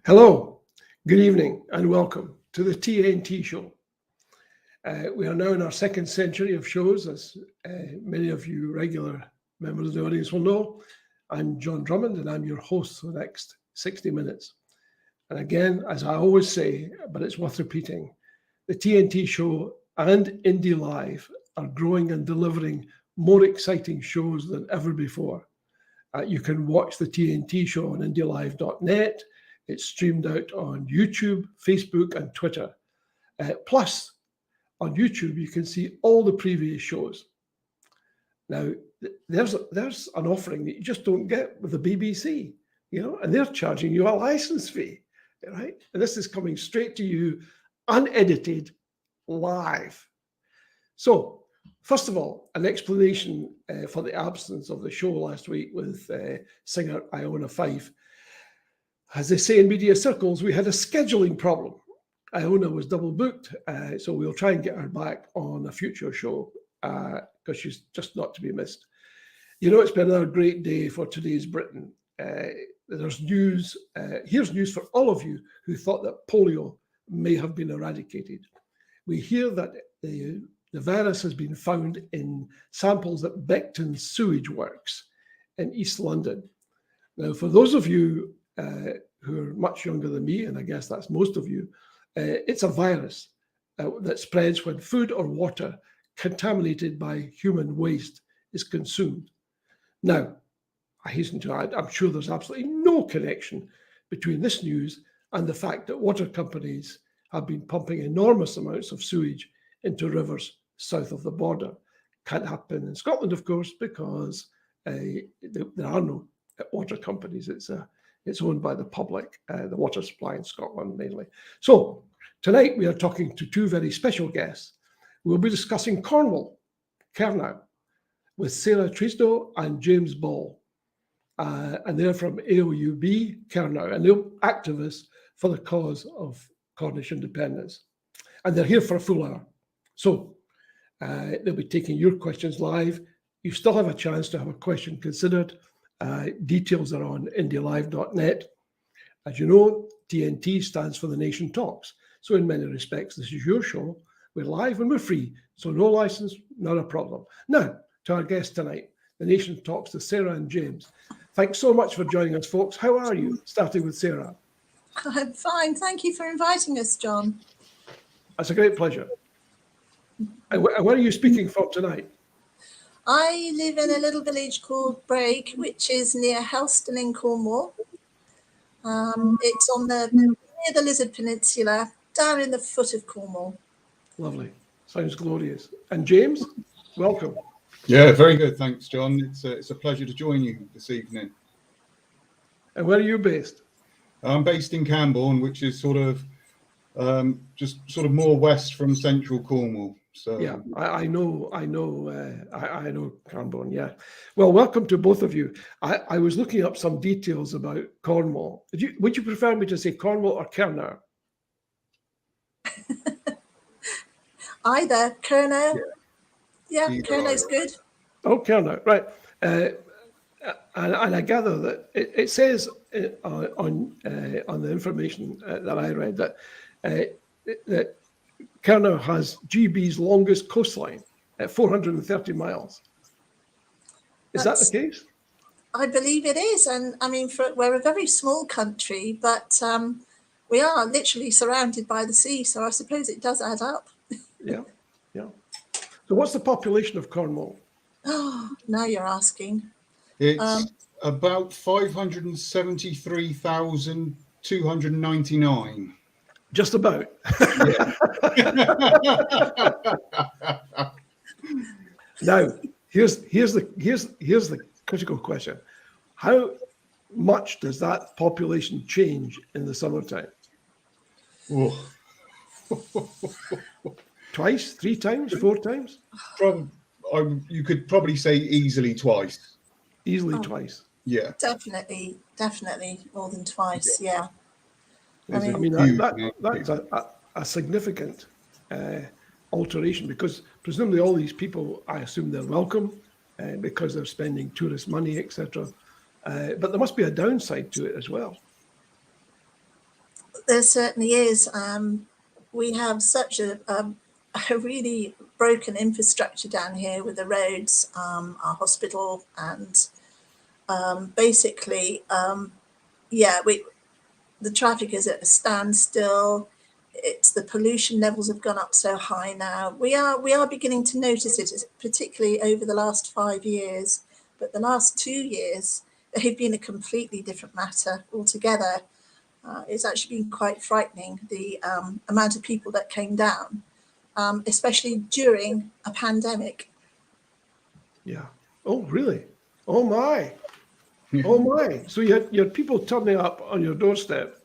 Hello, good evening, and welcome to the TNT Show. We are now in our second century of shows, as many of you regular members of the audience will know. I'm John Drummond, and I'm your host for the next 60 minutes. And again, as I always say, but it's worth repeating, the TNT Show and Indie Live are growing and delivering more exciting shows than ever before. You can watch the TNT Show on indielive.net. It's streamed out on YouTube, Facebook, and Twitter. Plus, on YouTube, you can see all the previous shows. Now, there's an offering that you just don't get with the BBC, and they're charging you a license fee, right? And this is coming straight to you, unedited, live. So, first of all, an explanation for the absence of the show last week with singer Iona Fife. As they say in media circles, we had a scheduling problem. Iona was double booked, so we'll try and get her back on a future show because she's just not to be missed. It's been another great day for today's Britain. There's news. Here's news for all of you who thought that polio may have been eradicated. We hear that the virus has been found in samples at Beckton Sewage Works in East London. Now, for those of you who are much younger than me, and I guess that's most of you, it's a virus that spreads when food or water contaminated by human waste is consumed. Now, I hasten to add, I'm sure there's absolutely no connection between this news and the fact that water companies have been pumping enormous amounts of sewage into rivers south of the border. Can't happen in Scotland, of course, because there are no water companies. It's owned by the public, the water supply in Scotland mainly. So tonight we are talking to two very special guests. We'll be discussing Cornwall, Kernow, with Sarah Tresidder and James Ball. And they're from AUOB Kernow, and they're activists for the cause of Cornish independence. And they're here for a full hour. So they'll be taking your questions live. You still have a chance to have a question considered. Details are on indielive.net. As you know, TNT stands for The Nation Talks. So in many respects, this is your show. We're live and we're free. So no license, not a problem. Now, to our guests tonight, The Nation Talks to Sarah and James. Thanks so much for joining us, folks. How are you? Starting with Sarah. I'm fine. Thank you for inviting us, John. That's a great pleasure. And where are you speaking from tonight? I live in a little village called Brake, which is near Helston in Cornwall. It's near the Lizard Peninsula, down in the foot of Cornwall. Lovely. Sounds glorious. And James, welcome. Yeah, very good. Thanks, John. It's a pleasure to join you this evening. And where are you based? I'm based in Camborne, which is sort of more west from central Cornwall. So yeah, I know Camborne. Yeah, well, welcome to both of you. I was looking up some details about Cornwall. Would you prefer me to say Cornwall or Kernow? Either. Kernow. Yeah, Kernow's good. Oh, Kernow, right. And I gather that it says on the information that I read that Kernow has GB's longest coastline at 430 miles. Is that the case? I believe it is. And I mean, we're a very small country, but we are literally surrounded by the sea. So I suppose it does add up. Yeah. So what's the population of Cornwall? Oh, now you're asking. It's about 573,299. Just about. Yeah. Now, here's the critical question: how much does that population change in the summertime? Oh. Twice, 3 times, 4 times? You could probably say easily twice. Easily twice. Yeah. Definitely more than twice. Yeah. I mean that's a significant alteration, because presumably all these people, I assume they're welcome because they're spending tourist money, etc. But there must be a downside to it as well. There certainly is. We have such a really broken infrastructure down here with the roads, our hospital, and basically, the traffic is at a standstill. It's the pollution levels have gone up so high now. We are beginning to notice it, particularly over the last 5 years. But the last 2 years, they've been a completely different matter altogether. It's actually been quite frightening, the amount of people that came down, especially during a pandemic. Yeah. Oh, really? Oh, my. Oh, my. So you had people turning up on your doorstep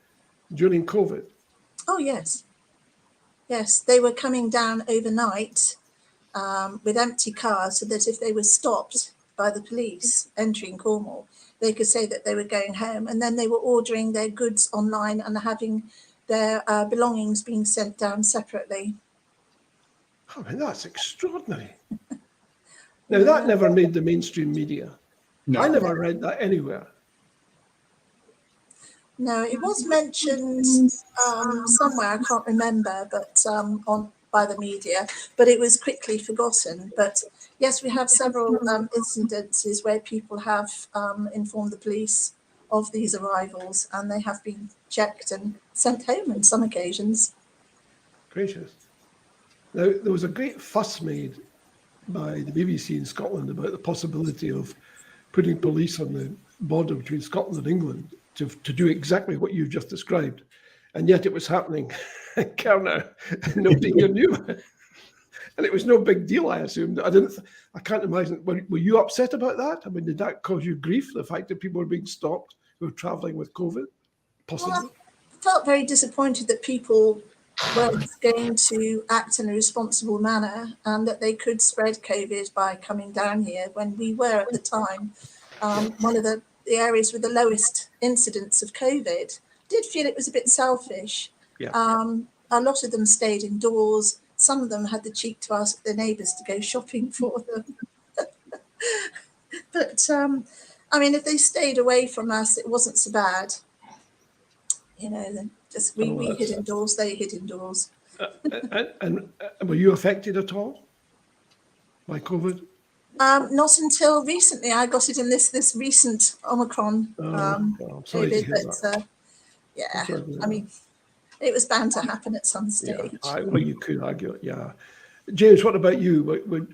during COVID? Oh, yes. Yes, they were coming down overnight with empty cars so that if they were stopped by the police entering Cornwall, they could say that they were going home, and then they were ordering their goods online and having their belongings being sent down separately. I mean, that's extraordinary. Now, that never made the mainstream media. No. I never read that anywhere. No, it was mentioned somewhere, I can't remember, but by the media, but it was quickly forgotten. But yes, we have several incidences where people have informed the police of these arrivals, and they have been checked and sent home on some occasions. Gracious. Now, there was a great fuss made by the BBC in Scotland about the possibility of putting police on the border between Scotland and England to do exactly what you've just described. And yet it was happening in Kernow, and nobody here knew. And it was no big deal, I assumed. I can't imagine. Were you upset about that? I mean, did that cause you grief, the fact that people were being stopped who were traveling with COVID? Possibly. Well, I felt very disappointed that people weren't going to act in a responsible manner, and that they could spread COVID by coming down here when we were at the time one of the areas with the lowest incidence of COVID. Did feel it was a bit selfish. Yeah. A lot of them stayed indoors. Some of them had the cheek to ask their neighbours to go shopping for them. But I mean, if they stayed away from us, it wasn't so bad. You know, then just we hid indoors, they hid indoors. And were you affected at all by COVID? Not until recently. I got it in this recent Omicron I'm sorry to COVID, hear that. but yeah, I mean, it was bound to happen at some stage. Yeah, well, you could argue it, yeah. James, what about you?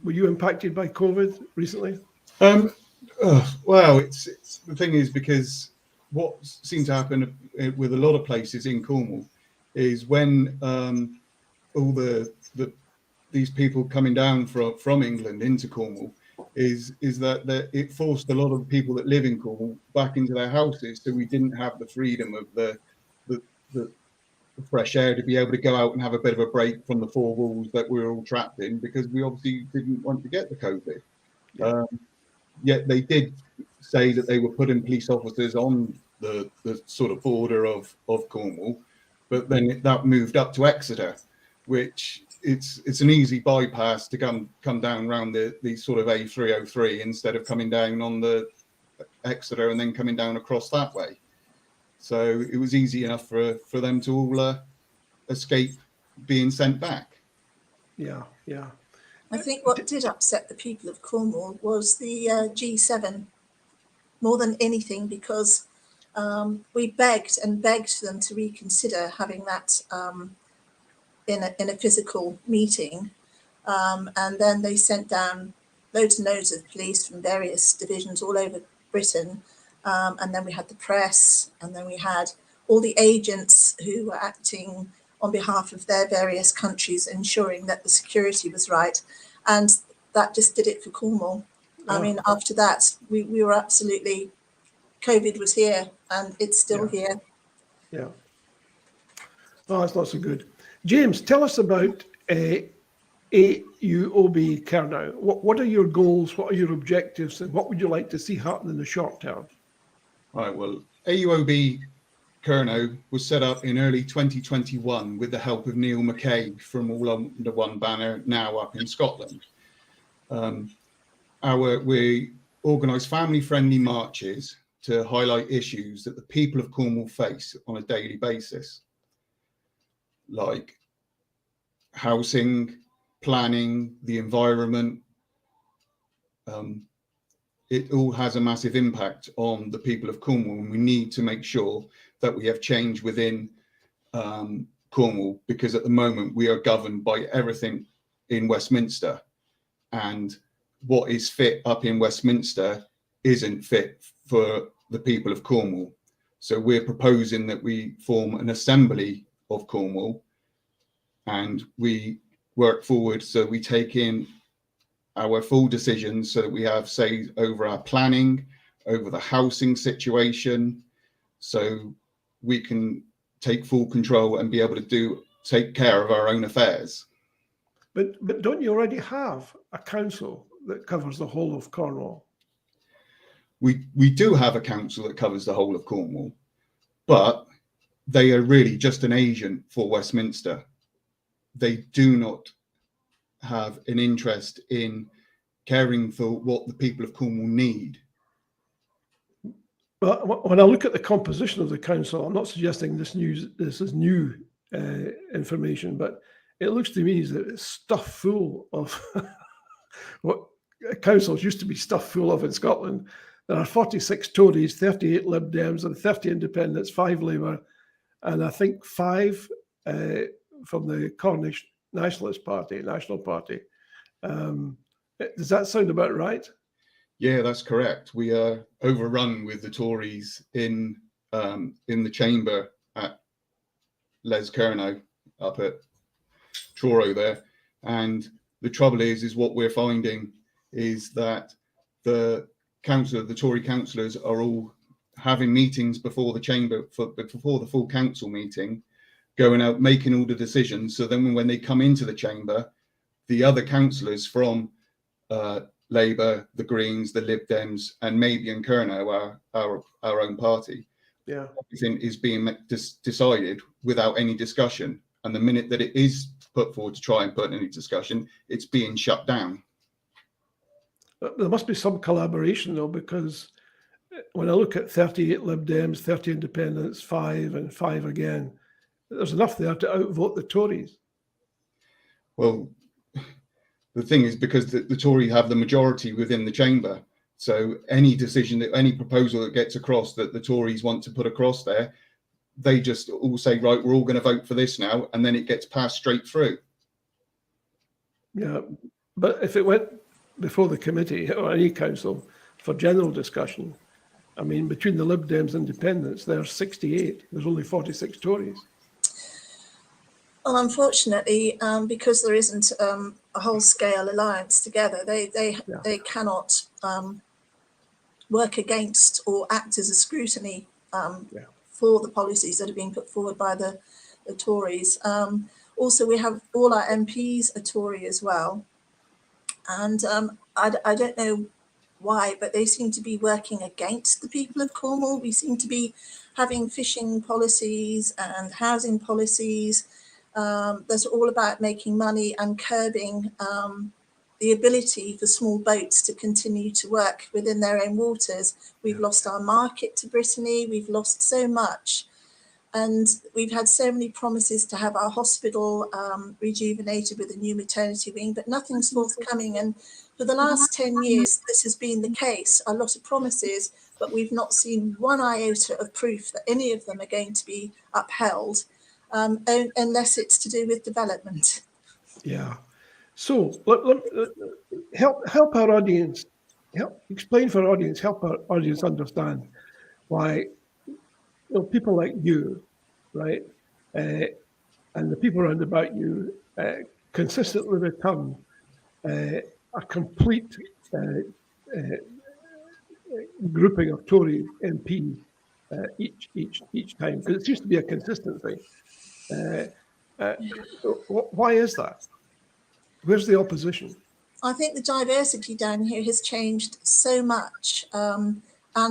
Were you impacted by COVID recently? Well, it's the thing is, because what seemed to happen with a lot of places in Cornwall is when all these people coming down from England into Cornwall is that it forced a lot of the people that live in Cornwall back into their houses, so we didn't have the freedom of the fresh air to be able to go out and have a bit of a break from the four walls that we were all trapped in, because we obviously didn't want to get the COVID. Yeah. Yet they did say that they were putting police officers on the sort of border of Cornwall, but then that moved up to Exeter, which it's an easy bypass to come down around the sort of A303 instead of coming down on the Exeter and then coming down across that way. So it was easy enough for them to all escape being sent back. Yeah. I think what did upset the people of Cornwall was the G7 more than anything, because we begged and begged them to reconsider having that in a physical meeting, and then they sent down loads and loads of police from various divisions all over Britain, and then we had the press, and then we had all the agents who were acting on behalf of their various countries, ensuring that the security was right, and that just did it for Cornwall. I mean, after that, we were absolutely, COVID was here, and it's still here. Yeah. Oh, that's not so good. James, tell us about AUOB Kernow. What are your goals? What are your objectives? And what would you like to see happen in the short term? Right. Well, AUOB Kernow was set up in early 2021 with the help of Neil McKay from All Under One Banner, now up in Scotland. We organise family-friendly marches to highlight issues that the people of Cornwall face on a daily basis. like housing, planning, the environment. It all has a massive impact on the people of Cornwall, and we need to make sure that we have change within Cornwall, because at the moment we are governed by everything in Westminster, and what is fit up in Westminster isn't fit for the people of Cornwall. So we're proposing that we form an assembly of Cornwall and we work forward, so we take in our full decisions so that we have say over our planning, over the housing situation, so we can take full control and be able to take care of our own affairs. But don't you already have a council that covers the whole of Cornwall? We do have a council that covers the whole of Cornwall, but they are really just an agent for Westminster. They do not have an interest in caring for what the people of Cornwall need. Well, when I look at the composition of the council, I'm not suggesting this is new information, but it looks to me as that it's stuffed full of what councils used to be stuffed full of in Scotland. There are 46 Tories, 38 Lib Dems, and 30 Independents, 5 Labour, and I think 5 from the Cornish National Party. Does that sound about right? Yeah, that's correct. We are overrun with the Tories in the chamber at Kernow up at Truro there, and the trouble is what we're finding is that the Tory councillors are all having meetings before the chamber, before the full council meeting, going out making all the decisions. So then when they come into the chamber, the other councillors from Labour, the Greens, the Lib Dems, and maybe in Kernow, our own party, yeah, everything is being decided without any discussion. And the minute that it is put forward to try and put any discussion, it's being shut down. There must be some collaboration though, because when I look at 38 Lib Dems, 30 Independents, 5 and 5 again, there's enough there to outvote the Tories. Well, the thing is, because the Tories have the majority within the chamber, so any decision, any proposal that gets across that the Tories want to put across there, they just all say, right, we're all going to vote for this now, and then it gets passed straight through. Yeah, but if it went before the committee or any council for general discussion, I mean, between the Lib Dems and Independents, there's 68. There's only 46 Tories. Well, unfortunately, because there isn't a whole-scale alliance together, they cannot work against or act as a scrutiny for the policies that are being put forward by the Tories. Also, we have all our MPs are Tory as well. And I don't know why, but they seem to be working against the people of Cornwall. We seem to be having fishing policies and housing policies that's all about making money and curbing the ability for small boats to continue to work within their own waters. We've lost our market to Brittany. We've lost so much. And we've had so many promises to have our hospital rejuvenated with a new maternity wing, but nothing's forthcoming. And for the last 10 years, this has been the case. A lot of promises, but we've not seen one iota of proof that any of them are going to be upheld, unless it's to do with development. Yeah. So help our audience, explain for our audience, help our audience understand why people like you, right, and the people around about you consistently return a complete grouping of Tory MP each time, because it seems to be a consistency. Why is that? Where's the opposition? I think the diversity down here has changed so much. And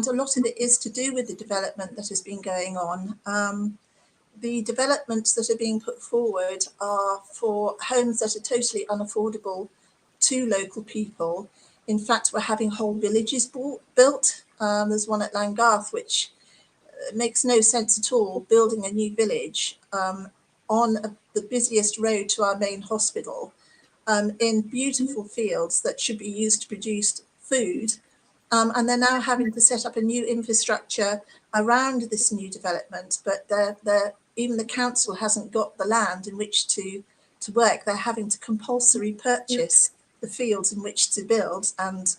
a lot of it is to do with the development that has been going on. The developments that are being put forward are for homes that are totally unaffordable to local people. In fact, we're having whole villages built. There's one at Langarth, which makes no sense at all, building a new village on the busiest road to our main hospital, in beautiful fields that should be used to produce food. And they're now having to set up a new infrastructure around this new development, but even the council hasn't got the land in which to work. They're having to compulsory purchase the fields in which to build and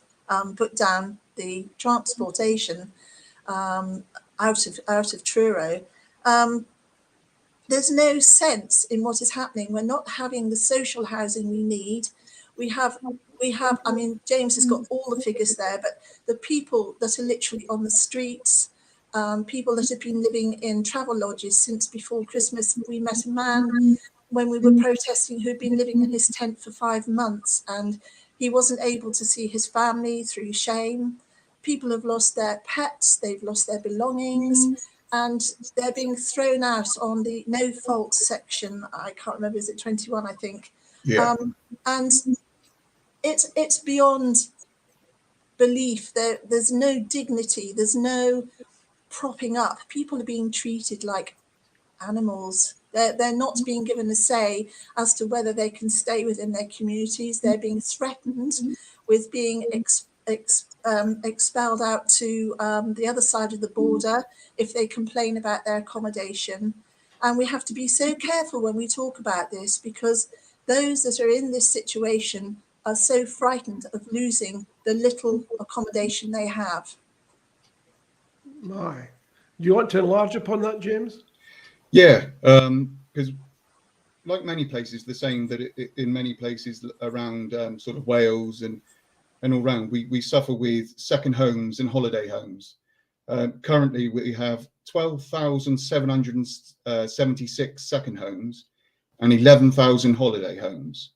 put down the transportation out of Truro. There's no sense in what is happening. We're not having the social housing we need. We have, I mean, James has got all the figures there, but the people that are literally on the streets, people that have been living in travel lodges since before Christmas. We met a man when we were protesting who'd been living in his tent for 5 months, and he wasn't able to see his family through shame. People have lost their pets, they've lost their belongings, and they're being thrown out on the no fault section. I can't remember, is it 21, I think? Yeah. And it's beyond belief. There's no dignity, there's no propping up. People are being treated like animals. They're not being given a say as to whether they can stay within their communities. They're being threatened with being expelled out to the other side of the border if they complain about their accommodation. And we have to be so careful when we talk about this, because those that are in this situation are so frightened of losing the little accommodation they have. My. Do you want to enlarge upon that, James? Yeah, because like many places, the same that in many places around sort of Wales and all round, we suffer with second homes and holiday homes. Currently, we have 12,776 second homes and 11,000 holiday homes.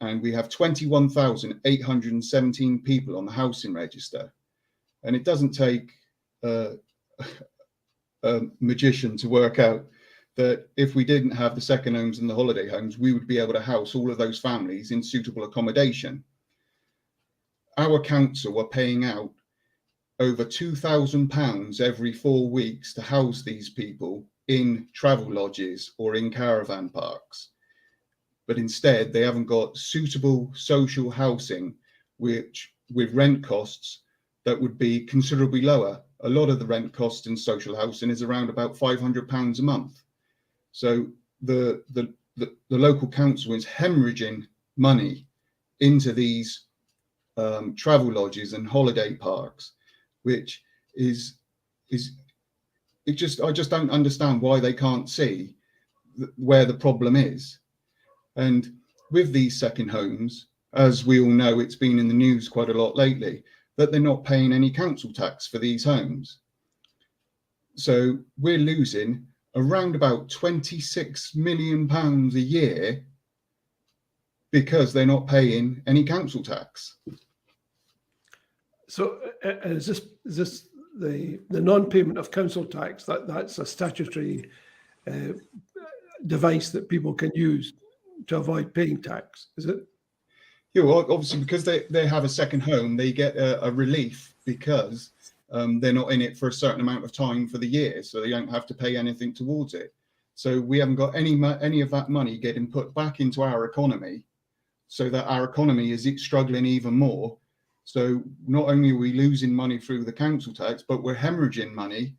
And we have 21,817 people on the housing register. And it doesn't take a magician to work out that if we didn't have the second homes and the holiday homes, we would be able to house all of those families in suitable accommodation. Our council are paying out over £2,000 every 4 weeks to house these people in travel lodges or in caravan parks. But instead, they haven't got suitable social housing, which with rent costs that would be considerably lower. A lot of the rent cost in social housing is around about £500 a month. So the local council is hemorrhaging money into these travel lodges and holiday parks, which I just don't understand why they can't see where the problem is. And with these second homes, as we all know, it's been in the news quite a lot lately, that they're not paying any council tax for these homes. So we're losing around about £26 million a year because they're not paying any council tax. So is this the non-payment of council tax? That's a statutory device that people can use to avoid paying tax, is it? Yeah, well, obviously, because they have a second home, they get a relief because they're not in it for a certain amount of time for the year, so they don't have to pay anything towards it. So we haven't got any of that money getting put back into our economy, so that our economy is struggling even more. So not only are we losing money through the council tax, but we're hemorrhaging money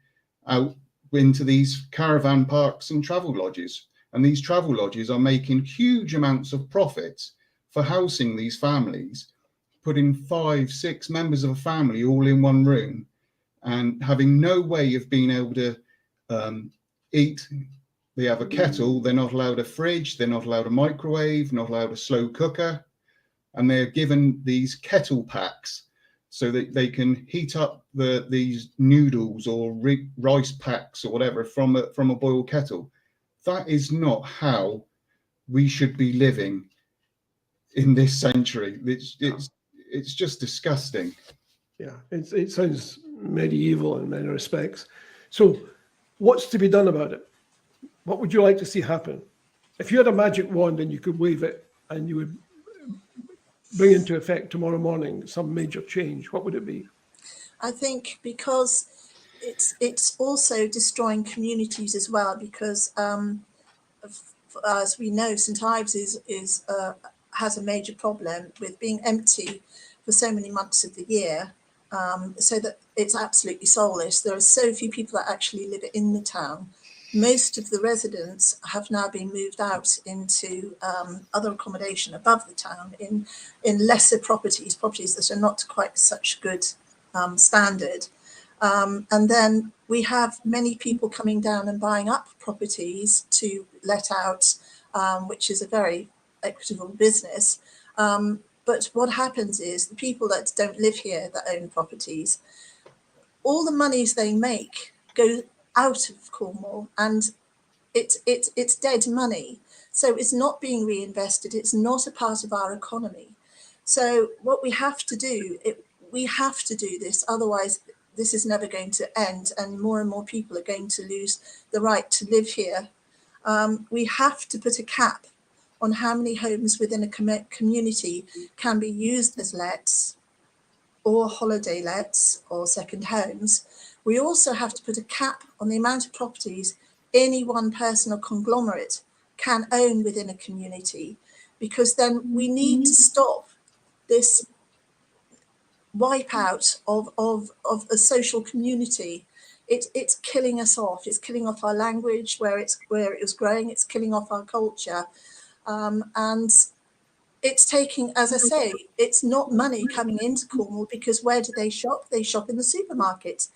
out into these caravan parks and travel lodges. And these travel lodges are making huge amounts of profits for housing these families, putting 5-6 members of a family all in one room and having no way of being able to eat. They have a kettle, they're not allowed a fridge, they're not allowed a microwave, not allowed a slow cooker, and they're given these kettle packs so that they can heat up these noodles or rice packs or whatever from a boiled kettle. That is not how we should be living in this century. It's just disgusting. Yeah, it sounds medieval in many respects. So what's to be done about it? What would you like to see happen? If you had a magic wand and you could wave it and you would bring into effect tomorrow morning some major change, what would it be? I think because it's also destroying communities as well, because as we know, St Ives has a major problem with being empty for so many months of the year, so that it's absolutely soulless. There are so few people that actually live in the town. Most of the residents have now been moved out into other accommodation above the town in lesser properties that are not quite such good standard. And then we have many people coming down and buying up properties to let out, which is a very equitable business. But what happens is the people that don't live here, that own properties, all the monies they make go out of Cornwall, and it's dead money. So it's not being reinvested. It's not a part of our economy. So what we have to do, we have to do this. Otherwise, this is never going to end, and more people are going to lose the right to live here. We have to put a cap on how many homes within a community can be used as lets or holiday lets or second homes. We also have to put a cap on the amount of properties any one person or conglomerate can own within a community, because then we need to stop this wipeout of a social community. It's killing us off. It's killing off our language where it was growing. It's killing off our culture. And it's taking, as I say, it's not money coming into Cornwall, because where do they shop? They shop in the supermarkets.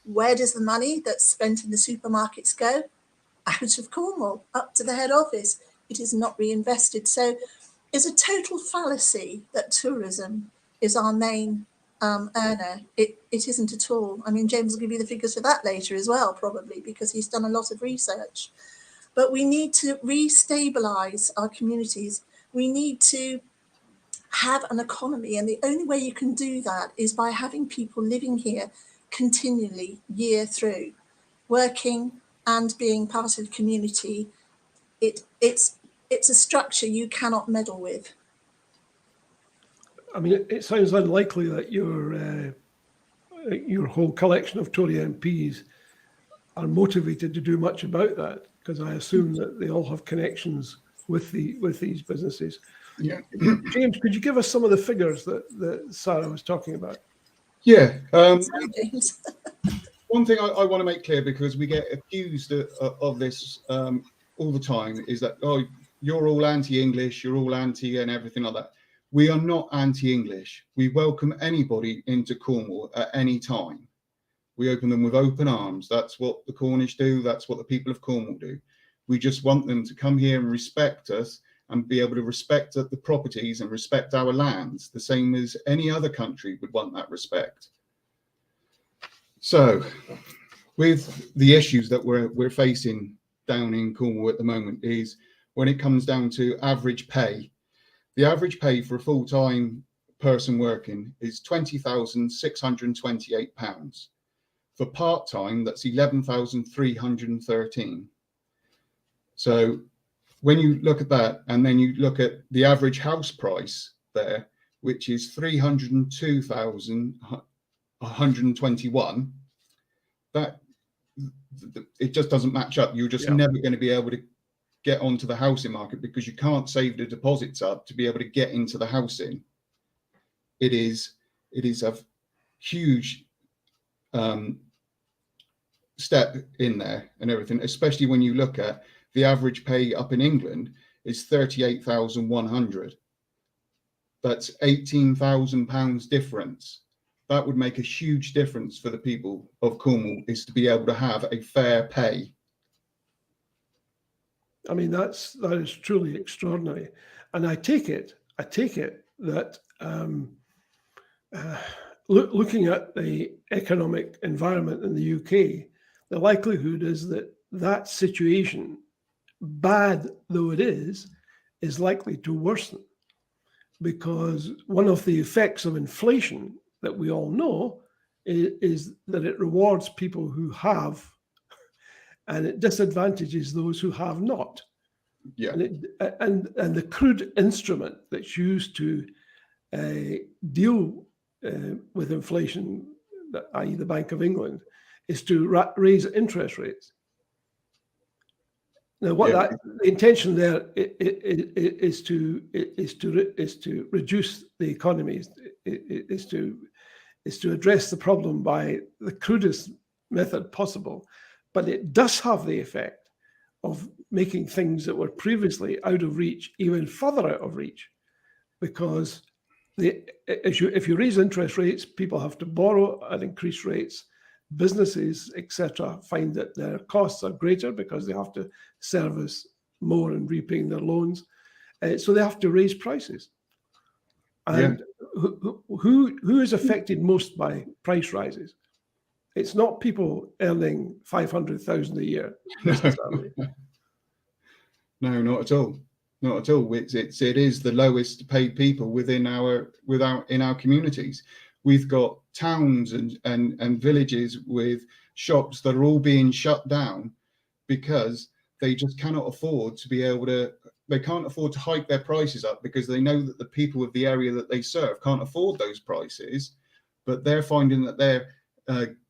Where does the money that's spent in the supermarkets go? Out of Cornwall, up to the head office. It is not reinvested. So it's a total fallacy that tourism is our main earner. It isn't at all. I mean, James will give you the figures for that later as well, probably, because he's done a lot of research. But we need to re-stabilise our communities. We need to have an economy, and the only way you can do that is by having people living here continually, year through, working and being part of the community. It's a structure you cannot meddle with. I mean, it sounds unlikely that your whole collection of Tory MPs are motivated to do much about that, because I assume that they all have connections with these businesses. Yeah. James, could you give us some of the figures that Sarah was talking about? Yeah. Sorry, James. One thing I want to make clear, because we get accused of this all the time, is that, oh, you're all anti-English, you're all anti and everything like that. We are not anti-English. We welcome anybody into Cornwall at any time. We open them with open arms. That's what the Cornish do. That's what the people of Cornwall do. We just want them to come here and respect us and be able to respect the properties and respect our lands, the same as any other country would want that respect. So with the issues that we're facing down in Cornwall at the moment is when it comes down to average pay. The average pay for a full-time person working is £20,628. For part-time, that's 11,313. So when you look at that, and then you look at the average house price there, which is 302,121, that it just doesn't match up. You're just never going to be able to get onto the housing market, because you can't save the deposits up to be able to get into the housing. It is a huge step in there and everything, especially when you look at the average pay up in England is 38,100. That's £18,000 difference. That would make a huge difference for the people of Cornwall, is to be able to have a fair pay. I mean, that is truly extraordinary. And I take it that looking at the economic environment in the UK, the likelihood is that situation, bad though it is likely to worsen, because one of the effects of inflation that we all know is that it rewards people who have, and it disadvantages those who have not. Yeah. And the crude instrument that's used to deal with inflation, i.e. the Bank of England, is to raise interest rates. Now, the intention there is to reduce the economy, is to address the problem by the crudest method possible, but it does have the effect of making things that were previously out of reach even further out of reach, because if you raise interest rates, people have to borrow at increased rates. Businesses, etc., find that their costs are greater because they have to service more and repaying their loans, so they have to raise prices. And who is affected most by price rises? It's not people earning 500,000 a year necessarily. No, not at all. Not at all. It is the lowest paid people in our communities. We've got towns and villages with shops that are all being shut down because they just cannot afford to be able to. They can't afford to hike their prices up because they know that the people of the area that they serve can't afford those prices. But they're finding that their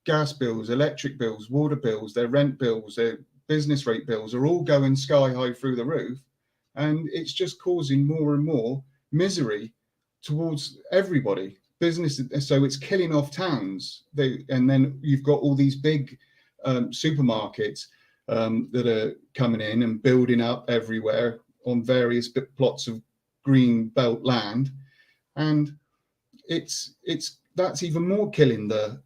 gas bills, electric bills, water bills, their rent bills, their business rate bills are all going sky high through the roof. And it's just causing more and more misery towards everybody. Business, so it's killing off towns. And then you've got all these big supermarkets that are coming in and building up everywhere on various plots of green belt land, and that's even more killing the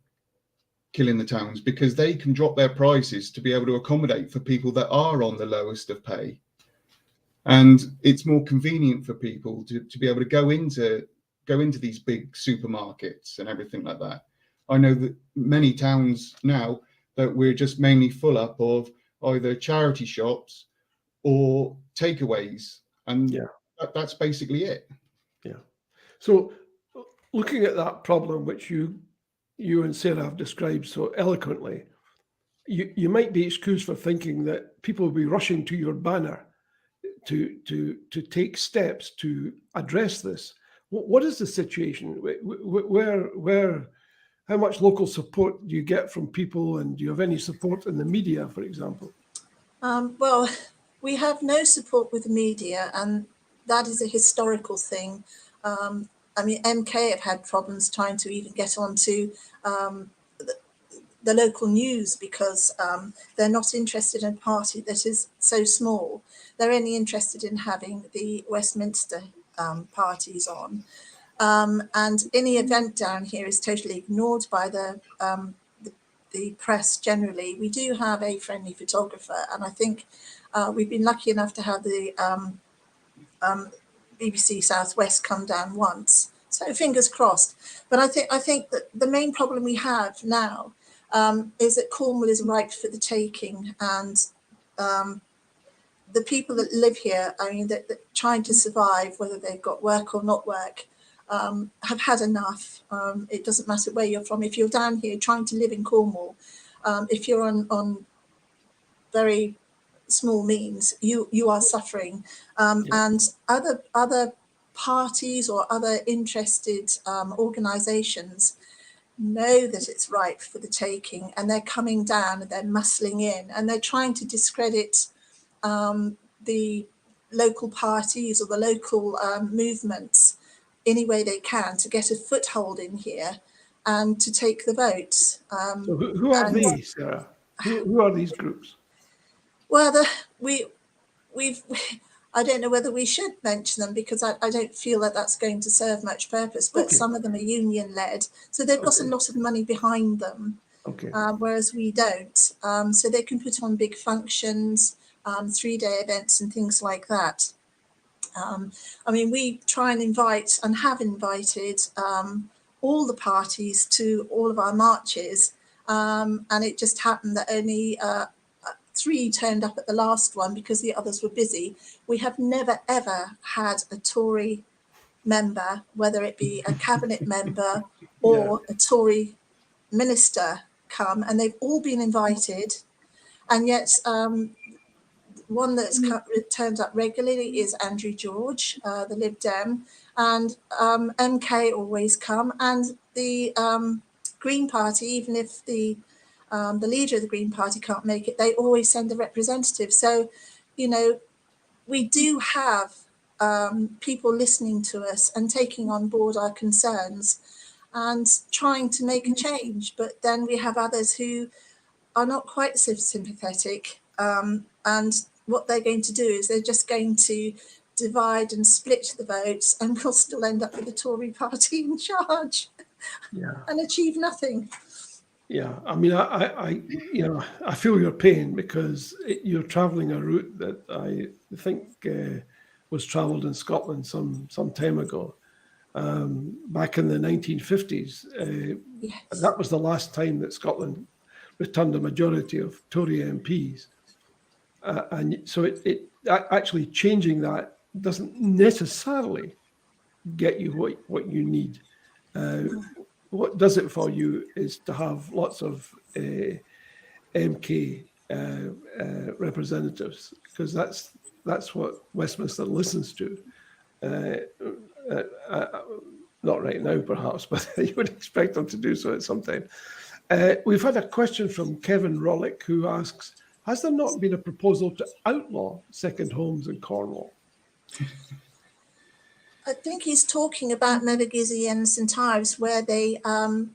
towns, because they can drop their prices to be able to accommodate for people that are on the lowest of pay, and it's more convenient for people to be able to go into these big supermarkets and everything like that. I know that many towns now that we're just mainly full up of either charity shops or takeaways, and that's basically it. Yeah. So looking at that problem, which you and Sarah have described so eloquently, you might be excused for thinking that people will be rushing to your banner to take steps to address this. What is the situation? Where, how much local support do you get from people, and do you have any support in the media, for example? Well, we have no support with the media, and that is a historical thing. I mean, MK have had problems trying to even get onto the local news because they're not interested in a party that is so small. They're only interested in having the Westminster parties on. And any event down here is totally ignored by the press generally. We do have a friendly photographer, and I think we've been lucky enough to have the BBC Southwest come down once. So fingers crossed. But I think that the main problem we have now is that Cornwall is ripe for the taking, and the people that live here, I mean, that trying to survive, whether they've got work or not work, have had enough. It doesn't matter where you're from. If you're down here trying to live in Cornwall, if you're on very small means, you are suffering. And other parties or other interested organisations know that it's ripe for the taking, and they're coming down and they're muscling in, and they're trying to discredit the local parties or the local movements any way they can to get a foothold in here and to take the votes. So who are these, Sarah? Who are these groups? Well, I don't know whether we should mention them, because I don't feel that that's going to serve much purpose, but some of them are union led, so they've got a lot of money behind them, whereas we don't. So they can put on big functions, 3-day events and things like that. I mean, we try and invite and have invited all the parties to all of our marches, and it just happened that only 3 turned up at the last one because the others were busy. We have never ever had a Tory member, whether it be a cabinet member or a Tory minister, come, and they've all been invited, and yet one that's turns up regularly is Andrew George, the Lib Dem, and MK always come, and the Green Party, even if the leader of the Green Party can't make it, they always send a representative. So you know, we do have people listening to us and taking on board our concerns and trying to make a change. But then we have others who are not quite so sympathetic. And what they're going to do is they're just going to divide and split the votes, and we'll still end up with the Tory party in charge. Yeah. And achieve nothing. Yeah, I mean, I feel your pain, because you're travelling a route that I think was travelled in Scotland some time ago, back in the 1950s. Yes. That was the last time that Scotland returned a majority of Tory MPs, and so it actually changing that doesn't necessarily get you what you need. What does it for you is to have lots of MK representatives, because that's what Westminster listens to. Not right now, perhaps, but you would expect them to do so at some time. We've had a question from Kevin Rollick, who asks, has there not been a proposal to outlaw second homes in Cornwall? I think he's talking about Mevagissey and St Ives, where they banned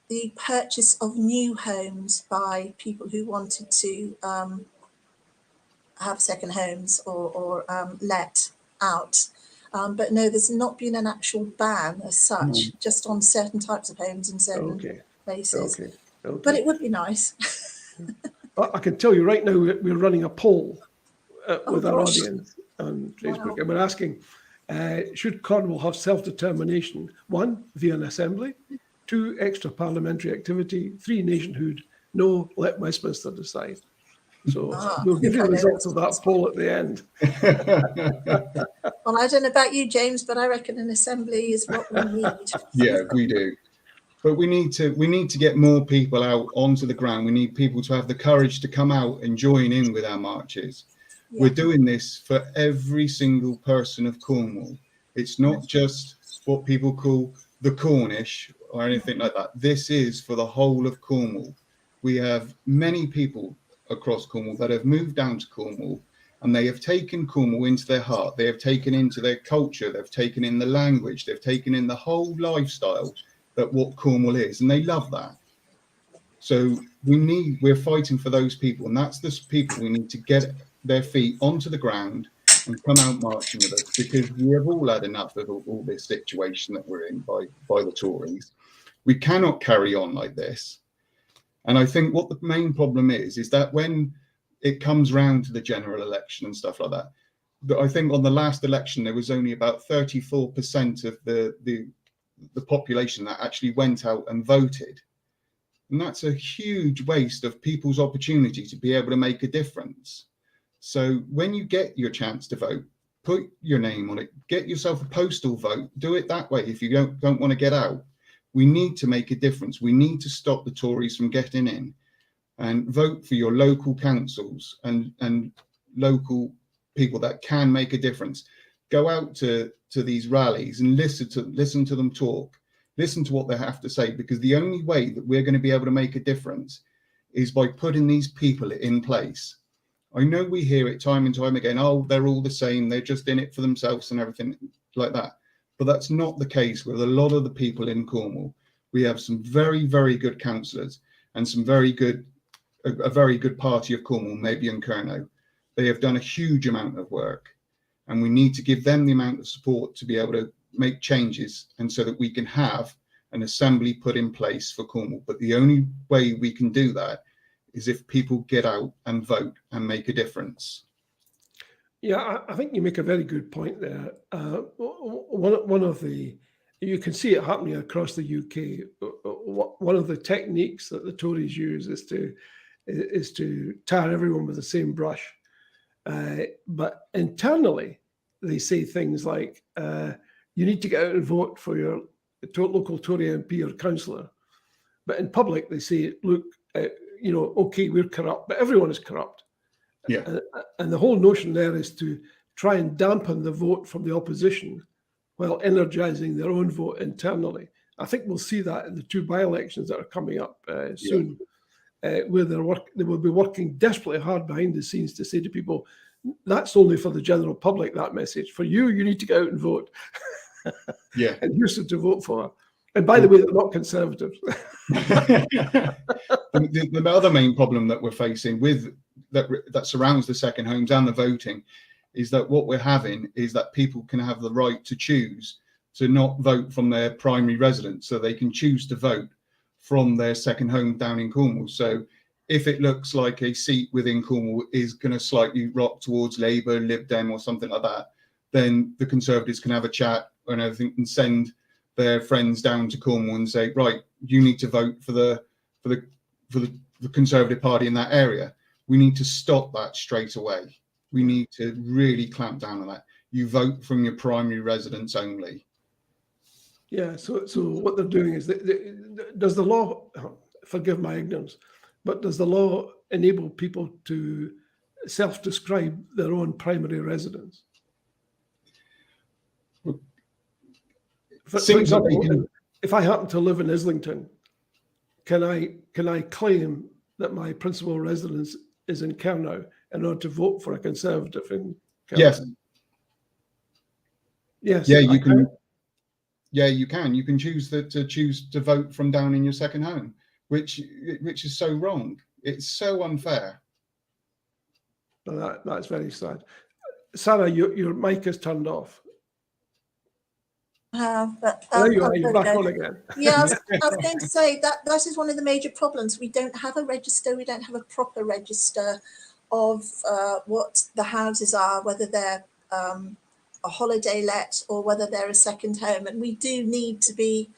the purchase of new homes by people who wanted to have second homes or let out. But no, there's not been an actual ban as such, just on certain types of homes in certain places. Okay. But it would be nice. I can tell you right now, we're running a poll with our gosh. audience on Facebook, Wow. and we're asking, should Cornwall have self-determination? 1, via an assembly. 2, extra parliamentary activity. 3, nationhood. No, let Westminster decide. So we'll give you the results of that poll at the end. Well, I don't know about you, James, but I reckon an assembly is what we need. Yeah, we do. But we need to get more people out onto the ground. We need people to have the courage to come out and join in with our marches. Yeah. We're doing this for every single person of Cornwall. It's not just what people call the Cornish or anything like that. This is for the whole of Cornwall. We have many people across Cornwall that have moved down to Cornwall, and they have taken Cornwall into their heart. They have taken into their culture. They've taken in the language. They've taken in the whole lifestyle that what Cornwall is, and they love that. So we're fighting for those people, and that's the people we need to get their feet onto the ground and come out marching with us, because we have all had enough of all this situation that we're in by the Tories. We cannot carry on like this. And I think what the main problem is that when it comes round to the general election and stuff like that, I think on the last election, there was only about 34% of the population that actually went out and voted. And that's a huge waste of people's opportunity to be able to make a difference. So when you get your chance to vote, put your name on it, get yourself a postal vote, do it that way if you don't want to get out. We need to make a difference. We need to stop the Tories from getting in, and vote for your local councils and local people that can make a difference. Go out to these rallies and listen to them talk, listen to what they have to say, because the only way that we're going to be able to make a difference is by putting these people in place. I know we hear it time and time again, oh, they're all the same, they're just in it for themselves and everything like that. But that's not the case with a lot of the people in Cornwall. We have some very, very good councillors and a very good party of Cornwall, maybe in Kernow. They have done a huge amount of work, and we need to give them the amount of support to be able to make changes, and so that we can have an assembly put in place for Cornwall. But the only way we can do that is if people get out and vote and make a difference. Yeah, I think you make a very good point there. One of the, you can see it happening across the UK. One of the techniques that the Tories use is to tar everyone with the same brush. But internally, they say things like, you need to get out and vote for your local Tory MP or councillor. But in public, they say, look, okay, we're corrupt, but everyone is corrupt. Yeah. And the whole notion there is to try and dampen the vote from the opposition while energizing their own vote internally. I think we'll see that in the 2 by-elections that are coming up soon. where they will be working desperately hard behind the scenes to say to people, that's only for the general public, that message. For you, you need to go out and vote. Yeah. And who's to vote for? And by the way, they're not Conservatives. The other main problem that we're facing with that surrounds the second homes and the voting is that what we're having is that people can have the right to choose to not vote from their primary residence, so they can choose to vote from their second home down in Cornwall. So if it looks like a seat within Cornwall is going to slightly rock towards Labour, Lib Dem or something like that, then the Conservatives can have a chat and everything and send their friends down to Cornwall and say, right, you need to vote for the Conservative Party in that area. We need to stop that straight away. We need to really clamp down on that. You vote from your primary residence only. Yeah, so what they're doing is, does the law, forgive my ignorance, but does the law enable people to self-describe their own primary residence? For example, if I happen to live in Islington, can I claim that my principal residence is in Kernow in order to vote for a Conservative in Kernow? Yes. Yes. Yeah, you can. Yeah, you can. You can choose to vote from down in your second home, which is so wrong. It's so unfair. Well, that's very sad. Sarah, your mic is turned off. But there you are. You're back on again. Yeah, I was going to say that is one of the major problems. We don't have a register. We don't have a proper register of what the houses are, whether they're a holiday let or whether they're a second home. And we do need to be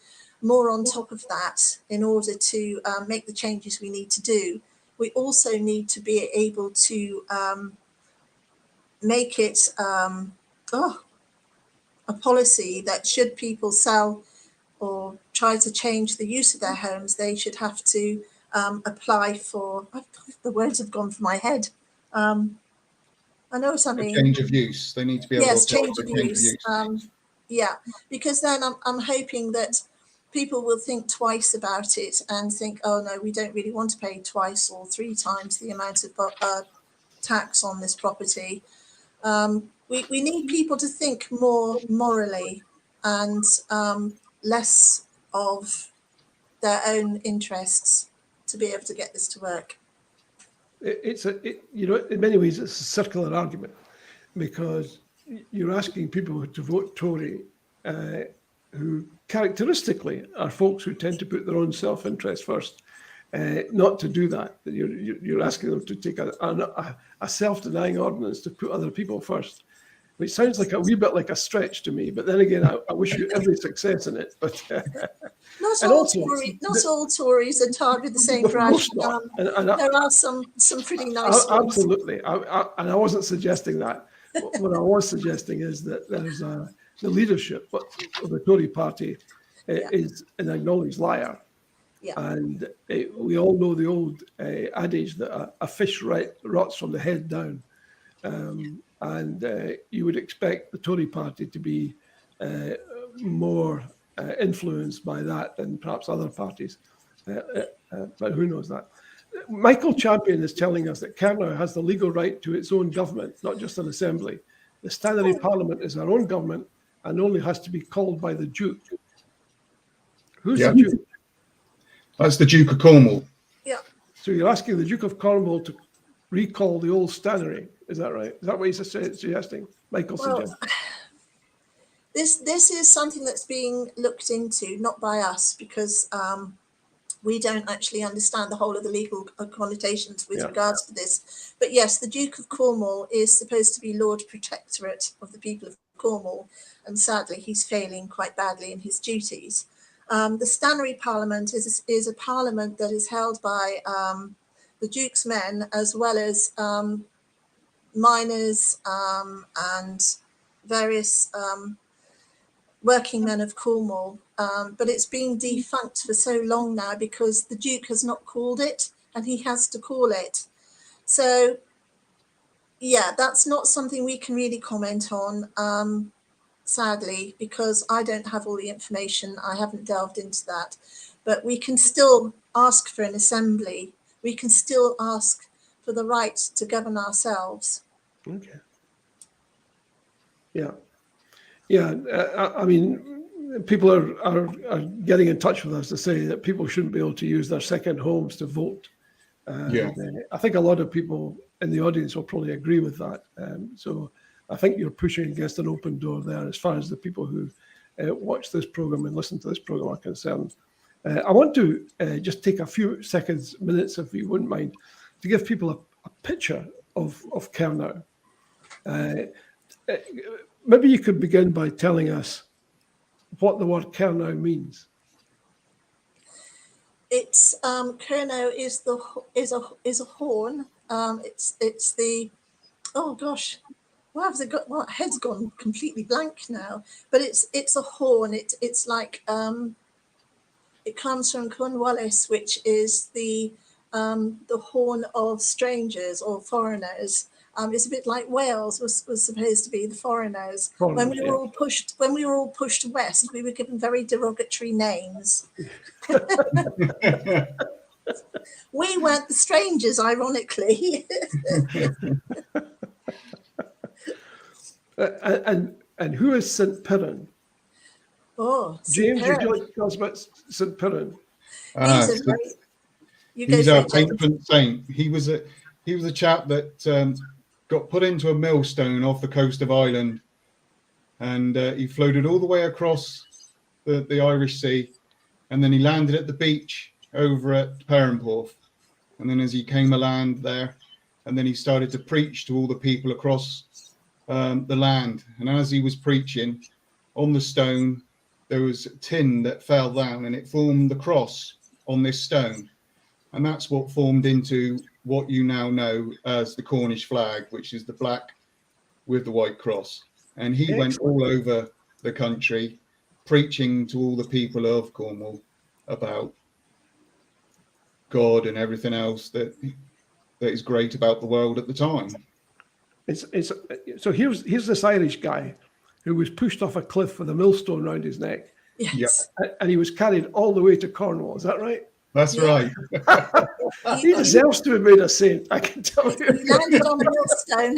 more on top of that in order to make the changes we need to do. We also need to be able to make it a policy that should people sell or try to change the use of their homes, they should have to apply for, the words have gone from my head. I know what I mean. A change of use. They need to be able to apply for a change of use. Yeah, because then I'm hoping that people will think twice about it and think, oh no, we don't really want to pay twice or three times the amount of tax on this property. We need people to think more morally and less of their own interests to be able to get this to work. In many ways, it's a circular argument, because you're asking people to vote Tory who characteristically are folks who tend to put their own self-interest first, not to do that. You're asking them to take a self-denying ordinance to put other people first, which sounds like a wee bit like a stretch to me. But then again, I wish you every success in it. But not all Tories are tarred with the same brush. There are some pretty nice ones. Absolutely, and I wasn't suggesting that. What I was suggesting is that there's the leadership of the Tory party is an acknowledged liar. Yeah. And we all know the old adage that a fish rots from the head down. And you would expect the Tory party to be more influenced by that than perhaps other parties. But who knows that? Michael Champion is telling us that Kernow has the legal right to its own government, not just an assembly. The Stannery Parliament is our own government and only has to be called by the Duke. Who's the Duke? That's the Duke of Cornwall. Yeah. So you're asking the Duke of Cornwall to recall the old Stannery. Is that right? Is that what he's suggesting? Michael suggests. This is something that's being looked into, not by us, because we don't actually understand the whole of the legal connotations with regards to this. But yes, the Duke of Cornwall is supposed to be Lord Protectorate of the people of Cornwall, and sadly he's failing quite badly in his duties. The Stannery Parliament is a parliament that is held by the Duke's men, as well as miners and various working men of Cornwall, but it's been defunct for so long now because the Duke has not called it and he has to call it. So yeah, that's not something we can really comment on, sadly, because I don't have all the information. I haven't delved into that, but we can still ask for an assembly, we can still ask for the right to govern ourselves. Okay. Yeah. Yeah. I mean, people are getting in touch with us to say that people shouldn't be able to use their second homes to vote. I think a lot of people in the audience will probably agree with that. So I think you're pushing against an open door there as far as the people who watch this program and listen to this program are concerned. I want to just take a few minutes, if you wouldn't mind, to give people a picture of Kernow. Maybe you could begin by telling us what the word Kernow means. It's Kernow is a horn. It's the, oh gosh, wow, my head's gone completely blank now. But it's a horn. It's like it comes from Cornwallis, which is the horn of strangers or foreigners. It's a bit like Wales was supposed to be the foreigners. When we were all pushed west, we were given very derogatory names. We weren't the strangers, ironically. And who is St. Piran? Oh, James, would you like to tell us about St. Piran? He's our patron saint. He was a chap that got put into a millstone off the coast of Ireland, and he floated all the way across the Irish Sea, and then he landed at the beach over at Perranporth. And then as he came aland there, and then he started to preach to all the people across the land. And as he was preaching, on the stone there was tin that fell down, and it formed the cross on this stone. And that's what formed into what you now know as the Cornish flag, which is the black with the white cross. And he went all over the country preaching to all the people of Cornwall about God and everything else that is great about the world at the time. So here's this Irish guy who was pushed off a cliff with a millstone around his neck. Yes. And he was carried all the way to Cornwall. Is that right? That's right. He deserves to be made a saint, I can tell you. He landed on a millstone.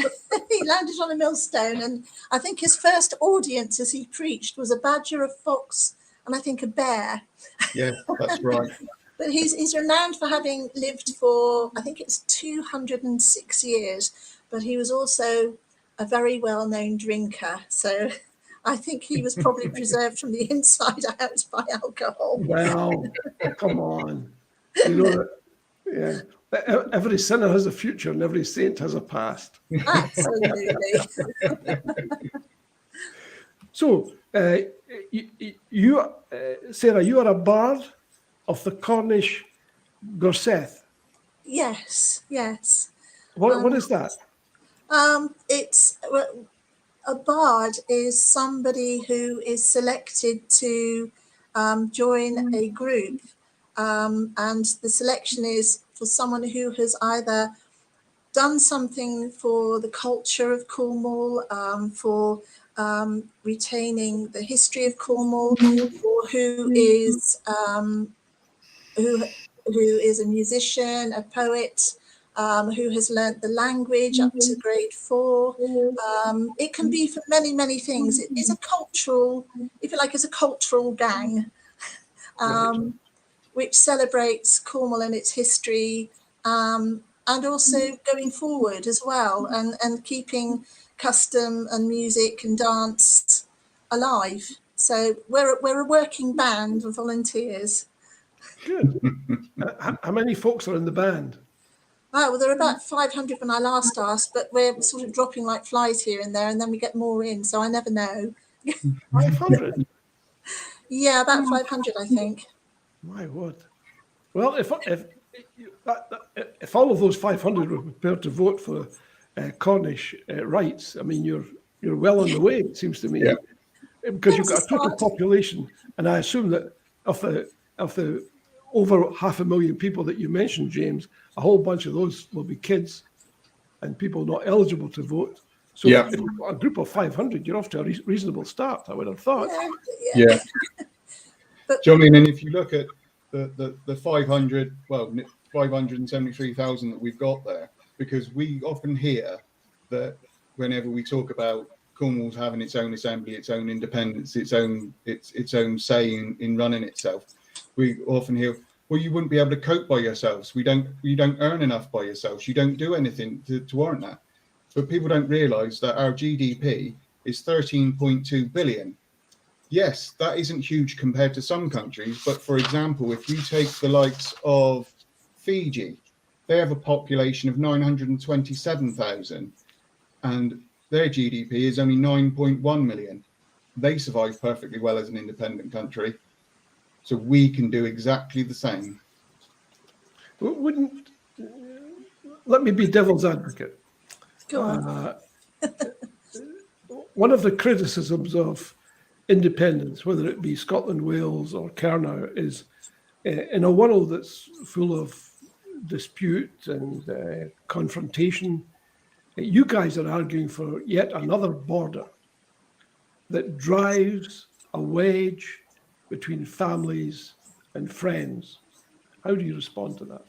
He landed on a millstone, and I think his first audience as he preached was a badger, a fox, and I think a bear. Yeah, that's right. But he's renowned for having lived for, I think it's 206 years, but he was also a very well-known drinker. So I think he was probably preserved from the inside out by alcohol. Well, come on. You know, yeah. Every sinner has a future and every saint has a past. Absolutely. So, you, Sarah, you are a bard of the Cornish Gorseth. Yes. What is that? It's a bard is somebody who is selected to join a group, and the selection is for someone who has either done something for the culture of Cornwall, for retaining the history of Cornwall, or who is a musician, a poet, who has learnt the language up to grade 4. It can be for many, many things. It is a cultural, if you like, it's a cultural gang, which celebrates Cornwall and its history, and also going forward as well, and keeping custom and music and dance alive. So we're a working band of volunteers. Good. How many folks are in the band? Oh, well, there are about 500 when I last asked, but we're sort of dropping like flies here and there, and then we get more in, so I never know. 500? Yeah, about 500, I think. My word. Well, if all of those 500 were prepared to vote for Cornish rights, I mean, you're well on the way, it seems to me. Yeah. Because you've got a total population, and I assume that of the over 500,000 people that you mentioned, James, a whole bunch of those will be kids and people not eligible to vote. So if you've got a group of 500, you're off to a reasonable start, I would have thought. Yeah. Do you know what I mean? And if you look at the 500, well, 573,000 that we've got there, because we often hear that whenever we talk about Cornwall's having its own assembly, its own independence, its own say in running itself, we often hear, well, you wouldn't be able to cope by yourselves. You don't earn enough by yourselves. You don't do anything to warrant that. But people don't realise that our GDP is 13.2 billion. Yes, that isn't huge compared to some countries, but for example, if you take the likes of Fiji, they have a population of 927,000 and their GDP is only 9.1 million. They survive perfectly well as an independent country. So we can do exactly the same. Let me be devil's advocate. Go on. One of the criticisms of independence, whether it be Scotland, Wales or Kernow, is in a world that's full of dispute and confrontation, you guys are arguing for yet another border that drives a wedge between families and friends. How do you respond to that?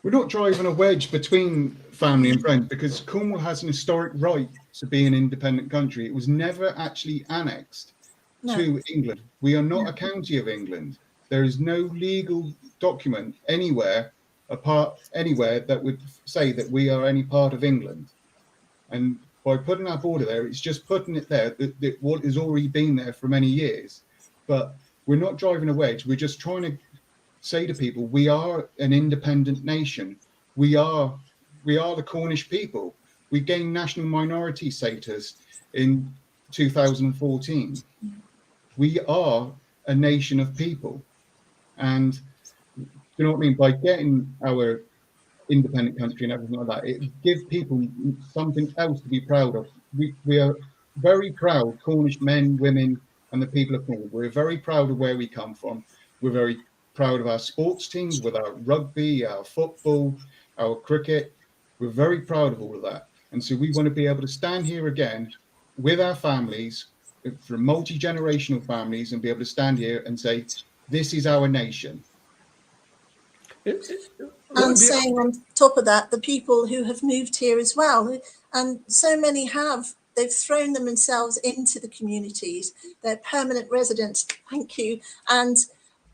We're not driving a wedge between family and friends, because Cornwall has an historic right to be an independent country. It was never actually annexed to England. We are not a county of England. There is no legal document anywhere that would say that we are any part of England. And by putting our border there, it's just putting it there that what has already been there for many years. But we're not driving a wedge. We're just trying to say to people, we are an independent nation. We are the Cornish people. We gained national minority status in 2014. We are a nation of people. And you know what I mean? By getting our independent country and everything like that, it gives people something else to be proud of. We are very proud, Cornish men, women, and the people of Cornwall. We're very proud of where we come from. We're very proud of our sports teams, with our rugby, our football, our cricket. We're very proud of all of that. And so we want to be able to stand here again with our families, for multi-generational families, and be able to stand here and say, this is our nation. And saying on top of that, the people who have moved here as well, and so many they've thrown themselves into the communities. They're permanent residents. Thank you. And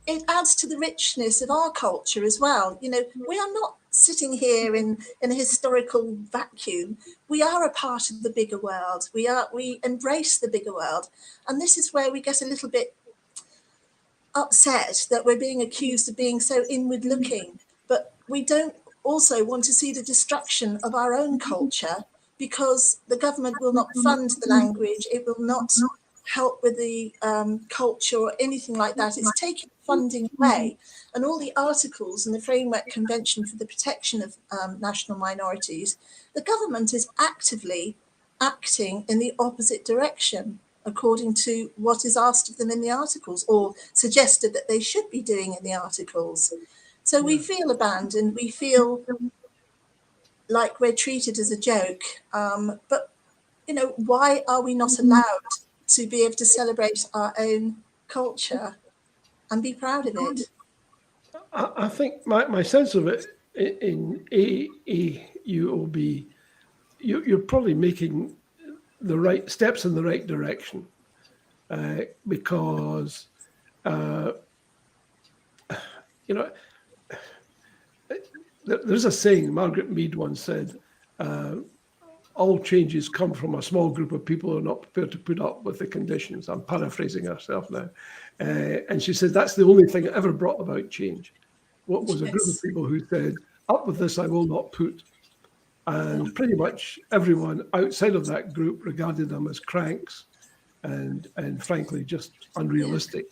it adds to the richness of our culture as well. You know, we are not sitting here in a historical vacuum. We are a part of the bigger world. We embrace the bigger world. And this is where we get a little bit upset that we're being accused of being so inward looking. But we don't also want to see the destruction of our own culture, because the government will not fund the language. It will not help with the culture or anything like that. It's taking funding away. And all the articles in the Framework Convention for the Protection of National Minorities, the government is actively acting in the opposite direction, according to what is asked of them in the articles, or suggested that they should be doing in the articles. So we feel abandoned, we feel like we're treated as a joke. But, you know, why are we not allowed to be able to celebrate our own culture and be proud of it? I think my sense of it in AUOB, you're probably making the right steps in the right direction, because you know, there's a saying, Margaret Mead once said, all changes come from a small group of people who are not prepared to put up with the conditions. I'm paraphrasing herself now. And she said, that's the only thing that ever brought about change. What was a group of people who said, up with this I will not put. And pretty much everyone outside of that group regarded them as cranks and frankly, just unrealistic,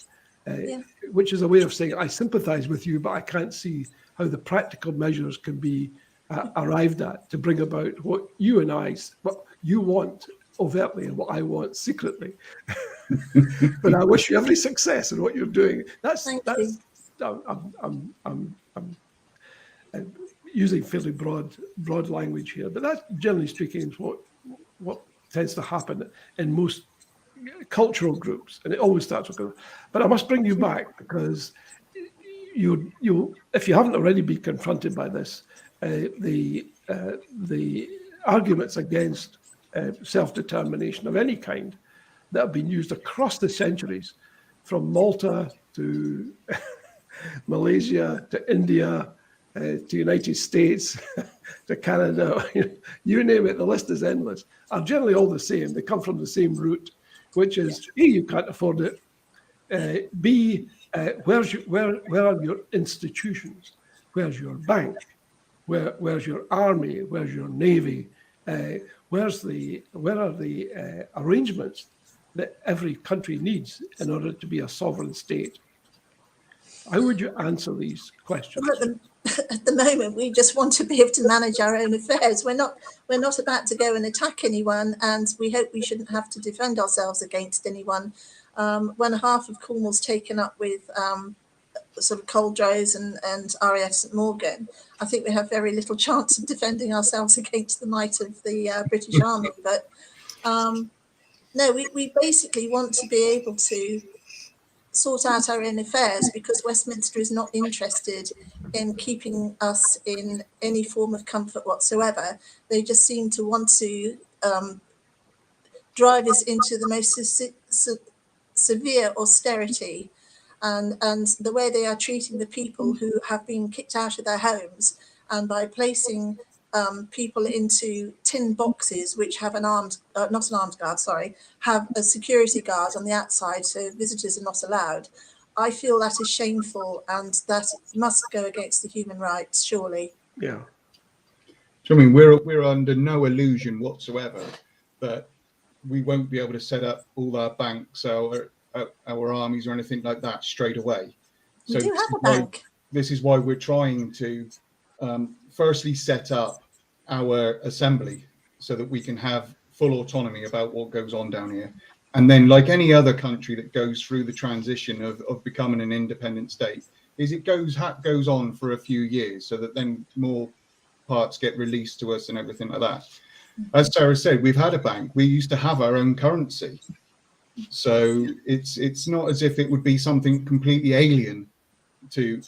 which is a way of saying, I sympathize with you, but I can't see how the practical measures can be arrived at to bring about what you and what you want overtly and what I want secretly. But I wish you every success in what you're doing. I'm using fairly broad language here, but that's generally speaking is what tends to happen in most cultural groups, and it always starts with. But I must bring you back, because you if you haven't already been confronted by this, the arguments against self-determination of any kind that have been used across the centuries, from Malta to Malaysia to India to United States to Canada, you name it, the list is endless, are generally all the same. They come from the same root, which is A, you can't afford it, B, where are your institutions? Where's your bank? Where's your army? Where's your navy? Where are the arrangements that every country needs in order to be a sovereign state? How would you answer these questions? Well, at the moment, we just want to be able to manage our own affairs. We're not about to go and attack anyone, and we hope we shouldn't have to defend ourselves against anyone. When half of Cornwall's taken up with sort of Coldrows and RAF St Morgan, I think we have very little chance of defending ourselves against the might of the British Army. But no, we basically want to be able to sort out our own affairs, because Westminster is not interested in keeping us in any form of comfort whatsoever. They just seem to want to drive us into the most severe austerity, and the way they are treating the people who have been kicked out of their homes, and by placing people into tin boxes which have not an armed guard, have a security guard on the outside, so visitors are not allowed. I feel that is shameful, and that must go against the human rights, surely. Yeah. So, I mean, we're under no illusion whatsoever that we won't be able to set up all our banks, our armies, or anything like that straight away. We do have a bank. This is why we're trying to firstly set up our assembly so that we can have full autonomy about what goes on down here. And then, like any other country that goes through the transition of becoming an independent state, is it goes on for a few years, so that then more parts get released to us and everything like that. As Sarah said, we've had a bank. We used to have our own currency. So it's not as if it would be something completely alien to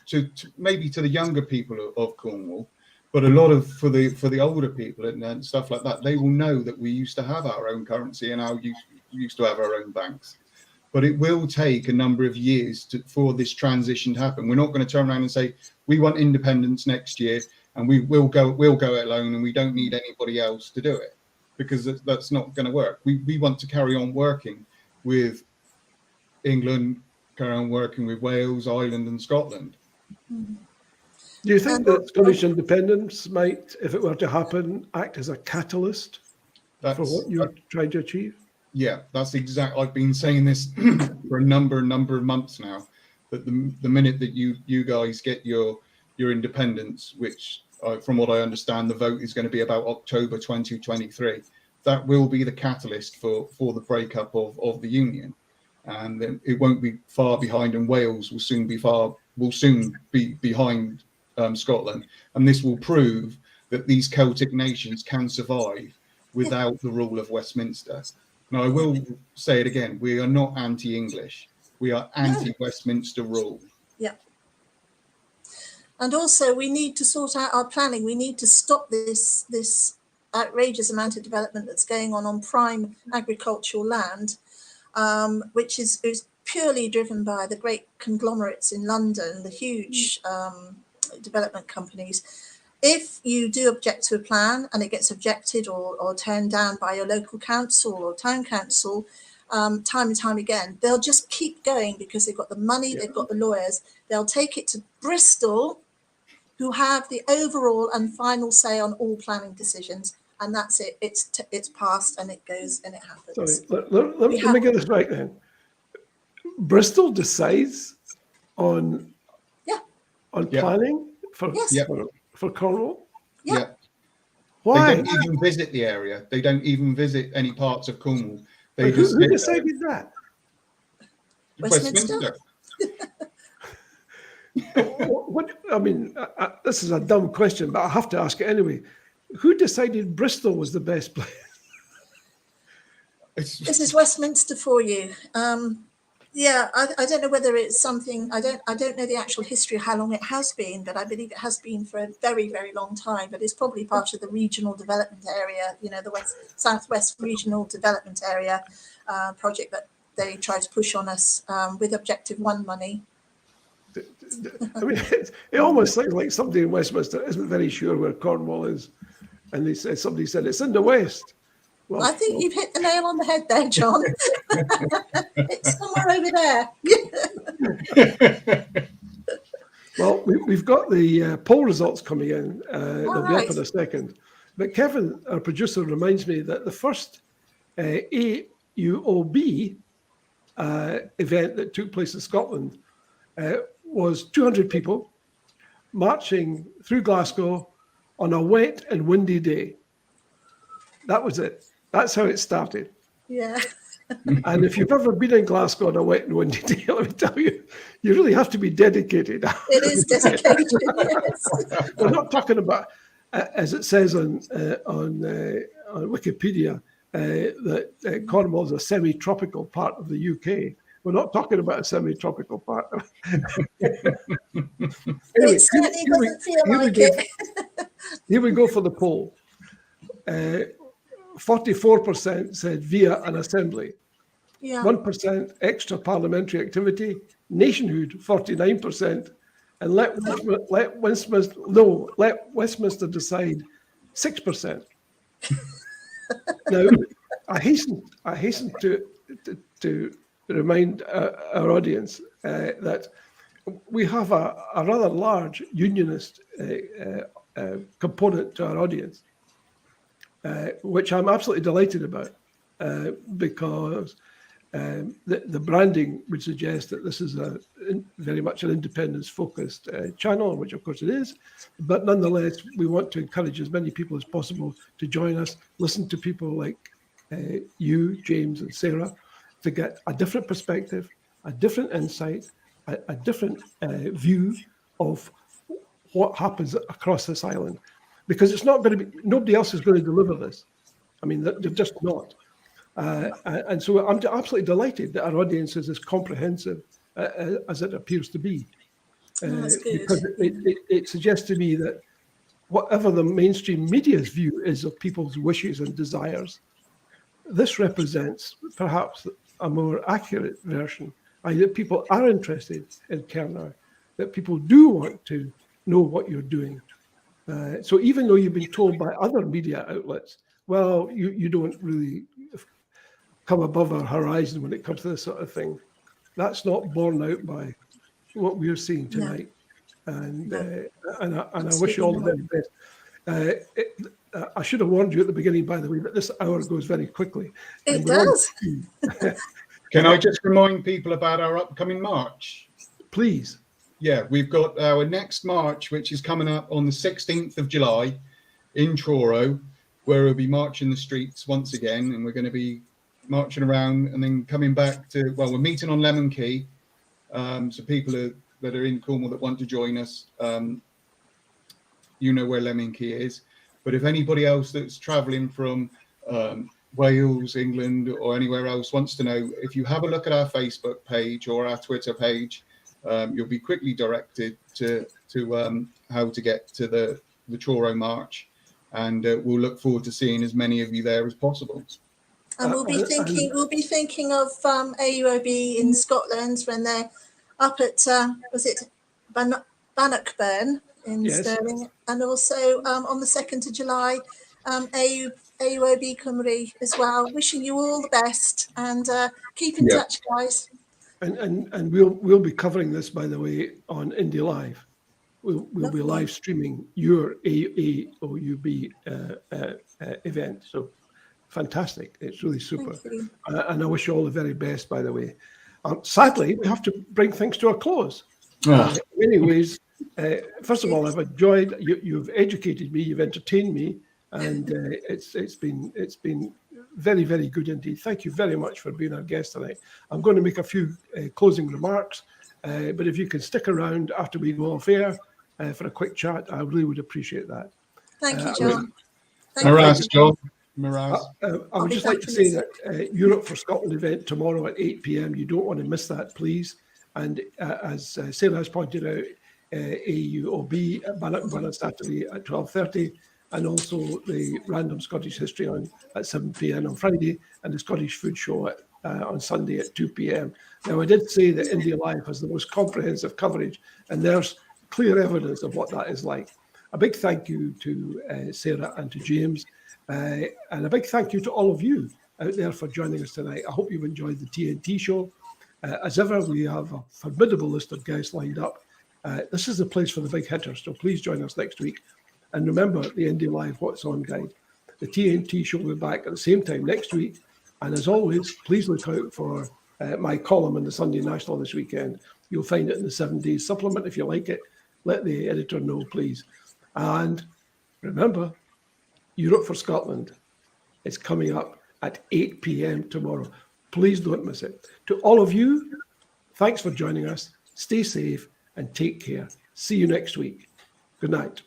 maybe to the younger people of Cornwall. But a lot of for the older people and stuff like that, they will know that we used to have our own currency and used to have our own banks. But it will take a number of years for this transition to happen. We're not going to turn around and say we want independence next year and we'll go it alone and we don't need anybody else to do it, because that's not going to work. We want to carry on working with England, carry on working with Wales, Ireland, and Scotland. Do you think that Scottish independence might, if it were to happen, act as a catalyst for what you're trying to achieve? Yeah, that's exactly. I've been saying this for a number of months now. That the minute that you guys get your independence, which from what I understand, the vote is going to be about October 2023. That will be the catalyst for the breakup of the union, and then it won't be far behind. And Wales will soon be behind Scotland, and this will prove that these Celtic nations can survive without the rule of Westminster. Now, I will say it again: we are not anti-English; we are anti-Westminster rule. Yeah. And also, we need to sort out our planning. We need to stop this outrageous amount of development that's going on prime agricultural land, which is purely driven by the great conglomerates in London, the huge development companies. If you do object to a plan and it gets objected or turned down by your local council or town council, time and time again, they'll just keep going because they've got the money, they've got the lawyers. They'll take it to Bristol, who have the overall and final say on all planning decisions, and that's it. It's passed and it goes and it happens. Sorry, let me get this right then. Bristol decides on planning for Cornwall? Yeah. Why? They don't even visit the area. They don't even visit any parts of Cornwall. Who decided that? Westminster. I mean, this is a dumb question, but I have to ask it anyway. Who decided Bristol was the best place? This is Westminster for you. Yeah, I don't know whether it's something, I don't know the actual history of how long it has been, but I believe it has been for a very, very long time. But it's probably part of the regional development area, you know, the Southwest Regional Development Area project that they try to push on us with Objective 1 money. I mean, it almost sounds like somebody in Westminster isn't very sure where Cornwall is, and somebody said it's in the west. Well, I think you've hit the nail on the head there, John. It's somewhere over there. Well, we've got the poll results coming in. They'll be up in a second. But Kevin, our producer, reminds me that the first AUOB event that took place in Scotland was 200 people marching through Glasgow on a wet and windy day. That was it. That's how it started. Yeah. And if you've ever been in Glasgow on a wet and windy day, let me tell you, you really have to be dedicated. It is dedicated, yes. We're not talking about, as it says on Wikipedia, that Cornwall is a semi-tropical part of the UK. We're not talking about a semi-tropical part. Anyway, It certainly doesn't feel like it. Here we go for the poll. 44% said via an assembly. Yeah. 1% extra parliamentary activity. Nationhood 49%, and let Westminster decide 6%. Now, I hasten to remind our audience that we have a rather large unionist component to our audience, which I'm absolutely delighted about, because the branding would suggest that this is very much an independence-focused channel, which of course it is. But nonetheless, we want to encourage as many people as possible to join us, listen to people like you, James and Sarah, to get a different perspective, a different insight, a different view of what happens across this island. Because it's not going to be, nobody else is going to deliver this. I mean, they're just not. And so I'm absolutely delighted that our audience is as comprehensive as it appears to be. That's good. Because it suggests to me that whatever the mainstream media's view is of people's wishes and desires, this represents perhaps a more accurate version, i.e. that people are interested in Kernow, that people do want to know what you're doing. So even though you've been told by other media outlets, well, you don't really come above our horizon when it comes to this sort of thing, that's not borne out by what we're seeing tonight. No. And I wish you all the very best. I should have warned you at the beginning, by the way, that this hour goes very quickly. It does. Can I just remind people about our upcoming march? Please. Yeah, we've got our next march, which is coming up on the 16th of July in Truro, where we'll be marching the streets once again, and we're going to be marching around and then coming back to, well, we're meeting on Lemon Key. So people that are in Cornwall that want to join us, you know where Lemon Key is. But if anybody else that's traveling from Wales, England, or anywhere else wants to know, if you have a look at our Facebook page or our Twitter page, you'll be quickly directed to how to get to the Truro March, and we'll look forward to seeing as many of you there as possible. And we'll be thinking of AUOB in Scotland when they're up at was it Bannockburn in Stirling, and also on the 2nd of July, AUOB Cymru as well. Wishing you all the best, and keep in touch, guys. And we'll be covering this, by the way, on Indie Live. We'll be live streaming your AUOB event. So fantastic! It's really super, and I wish you all the very best. By the way, sadly, we have to bring things to a close. In many ways, first of all, I've enjoyed you've educated me, you've entertained me, and it's been very, very good indeed. Thank you very much for being our guest tonight. I'm going to make a few closing remarks, but if you can stick around after we go off air for a quick chat, I really would appreciate that. Thank you, John. All right, John. Miraz. I would just like to say that Europe for Scotland event tomorrow at 8 p.m. You don't want to miss that, please. And as Sarah has pointed out, AUOB at Bannockburn on Saturday at 12:30, and also the Random Scottish History at 7 p.m. on Friday, and the Scottish Food Show on Sunday at 2 p.m. Now, I did say that India Live has the most comprehensive coverage, and there's clear evidence of what that is like. A big thank you to Sarah and to James, and a big thank you to all of you out there for joining us tonight. I hope you've enjoyed the TNT show. As ever, we have a formidable list of guests lined up. This is the place for the big hitters, so please join us next week. And remember the India Live What's On guide. The TNT show will be back at the same time next week. And as always, please look out for my column in the Sunday National this weekend. You'll find it in the 7 Days supplement. If you like it, let the editor know, please. And remember, Europe for Scotland is coming up at 8 p.m. tomorrow. Please don't miss it. To all of you, thanks for joining us. Stay safe and take care. See you next week. Good night.